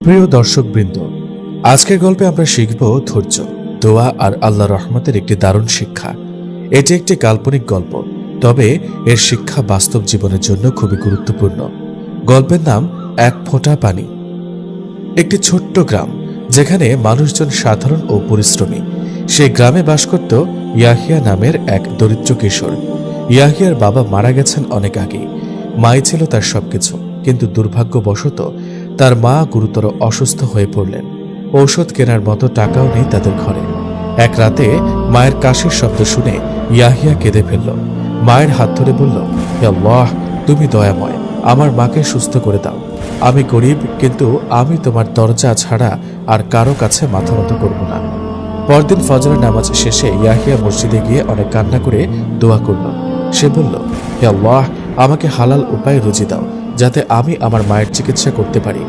প্রিয় দর্শকবৃন্দ, আজকের গল্পে আমরা শিখব ধৈর্য, দোয়া আর আল্লাহর রহমতের একটি দারুণ শিক্ষা। এটি একটি কাল্পনিক গল্প, তবে এর শিক্ষা বাস্তব জীবনের জন্য খুবই গুরুত্বপূর্ণ। গল্পের নাম এক ফোঁটা পানি। একটি ছোট্ট গ্রাম, যেখানে মানুষজন সাধারণ ও পরিশ্রমী। সেই গ্রামে বাস করত ইয়াহিয়া নামের এক দরিদ্র কিশোর। ইয়াহিয়ার বাবা মারা গেছেন অনেক আগেই। মাই ছিল তার সবকিছু, কিন্তু দুর্ভাগ্যবশত তার মা গুরুতর অসুস্থ হয়ে পড়লেন। ঔষধ কেনার মতো টাকাও নেই তাদের ঘরে। এক রাতে মায়ের কাশির শব্দ শুনে ইয়াহিয়া কেঁদে ফেলল। মায়ের হাত ধরে বলল, হে আল্লাহ, তুমি দয়াময়, আমার মাকে সুস্থ করে দাও। আমি গরিব, কিন্তু আমি তোমার দরজা ছাড়া আর কারো কাছে মাথা নত করব না। পরদিন ফজরের নামাজ শেষে ইয়াহিয়া মসজিদে গিয়ে অনেক কান্না করে দোয়া করল। সে বলল, হে আল্লাহ, আমাকে হালাল উপায়ে রুজি দাও, যাতে আমি আমার মায়ের চিকিৎসা করতে পারি।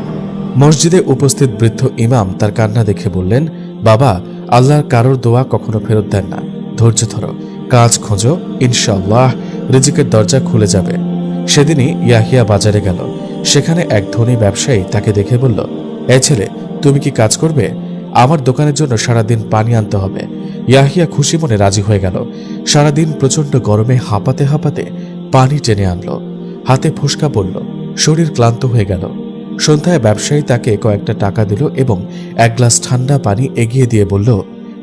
মসজিদে উপস্থিত বৃদ্ধ ইমাম তার কান্না দেখে বললেন, বাবা, আল্লাহর কারোর দোয়া কখনো ফেরত দেন না। ধৈর্য ধরো, কাজ খোঁজো, ইনশাআল্লাহ রিজিকের দরজা খুলে যাবে। সেদিনই ইয়াহিয়া বাজারে গেল। সেখানে এক ধনী ব্যবসায়ী তাকে দেখে বলল, এ ছেলে, তুমি কি কাজ করবে? আমার দোকানের জন্য সারাদিন পানি আনতে হবে। ইয়াহিয়া খুশি মনে রাজি হয়ে গেল। সারাদিন প্রচণ্ড গরমে হাঁপাতে হাঁপাতে পানি টেনে আনলো। হাতে ফোসকা পড়ল, শরীর ক্লান্ত হয়ে গেল। সন্ধ্যায় ব্যবসায়ী তাকে কয়েকটা টাকা দিল এবং এক গ্লাস ঠান্ডা পানি এগিয়ে দিয়ে বলল,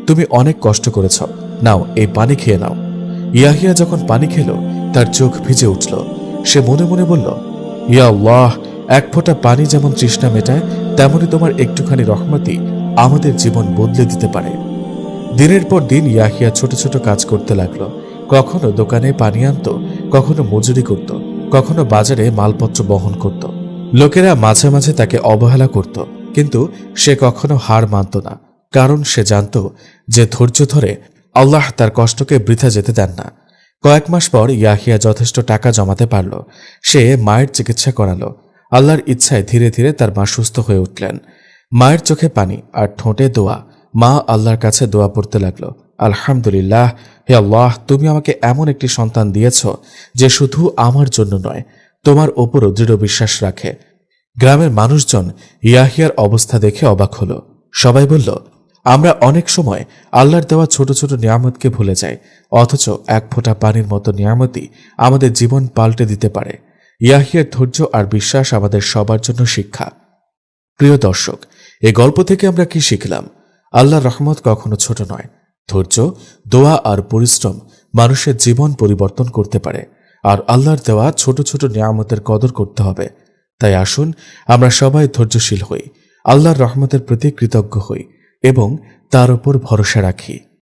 তুমি অনেক কষ্ট করেছ, নাও এই পানি খেয়ে নাও। ইয়াহিয়া যখন পানি খেল, তার চোখ ভিজে উঠল। সে মনে মনে বলল, ইয়া আল্লাহ, এক ফোঁটা পানি যেমন তৃষ্ণা মেটায়, তেমনি তোমার একটুখানি রহমতই আমাদের জীবন বদলে দিতে পারে। দিনের পর দিন ইয়াহিয়া ছোট ছোট কাজ করতে লাগলো। কখনো দোকানে পানি আনত, কখনো মজুরি করত, কখনো বাজারে মালপত্র বহন করত। লোকেরা মাঝে মাঝে তাকে অবহেলা করত, কিন্তু সে কখনো হার মানত না, কারণ সে জানত যে ধৈর্য ধরে আল্লাহ তার কষ্টকে বৃথা যেতে দেন না। কয়েক মাস পর ইয়াহিয়া যথেষ্ট টাকা জমাতে পারল। সে মায়ের চিকিৎসা করালো। আল্লাহর ইচ্ছায় ধীরে ধীরে তার মা সুস্থ হয়ে উঠলেন। মায়ের চোখে পানি আর ঠোঁটে দোয়া। মা আল্লাহর কাছে দোয়া পড়তে লাগলো, আলহামদুলিল্লাহ, হে আল্লাহ, তুমি আমাকে এমন একটি সন্তান দিয়েছ যে শুধু আমার জন্য নয়, তোমার ওপরও দৃঢ় বিশ্বাস রাখে। গ্রামের মানুষজন ইয়াহিয়ার অবস্থা দেখে অবাক হল। সবাই বলল, আমরা অনেক সময় আল্লাহর দেওয়া ছোট ছোট নিয়ামতকে ভুলে যাই, অথচ এক ফোঁটা পানির মতো নিয়ামতই আমাদের জীবন পাল্টে দিতে পারে। ইয়াহিয়ার ধৈর্য আর বিশ্বাস আমাদের সবার জন্য শিক্ষা। প্রিয় দর্শক, এই গল্প থেকে আমরা কি শিখলাম? আল্লাহর রহমত কখনো ছোট নয়। ধৈর্য, দোয়া আর পরিশ্রম মানুষের জীবন পরিবর্তন করতে পারে। আর আল্লাহর দেওয়া ছোট ছোট নিয়ামতের কদর করতে হবে। তাই আসুন আমরা সবাই ধৈর্যশীল হই, আল্লাহর রহমতের প্রতি কৃতজ্ঞ হই এবং তার উপর ভরসা রাখি।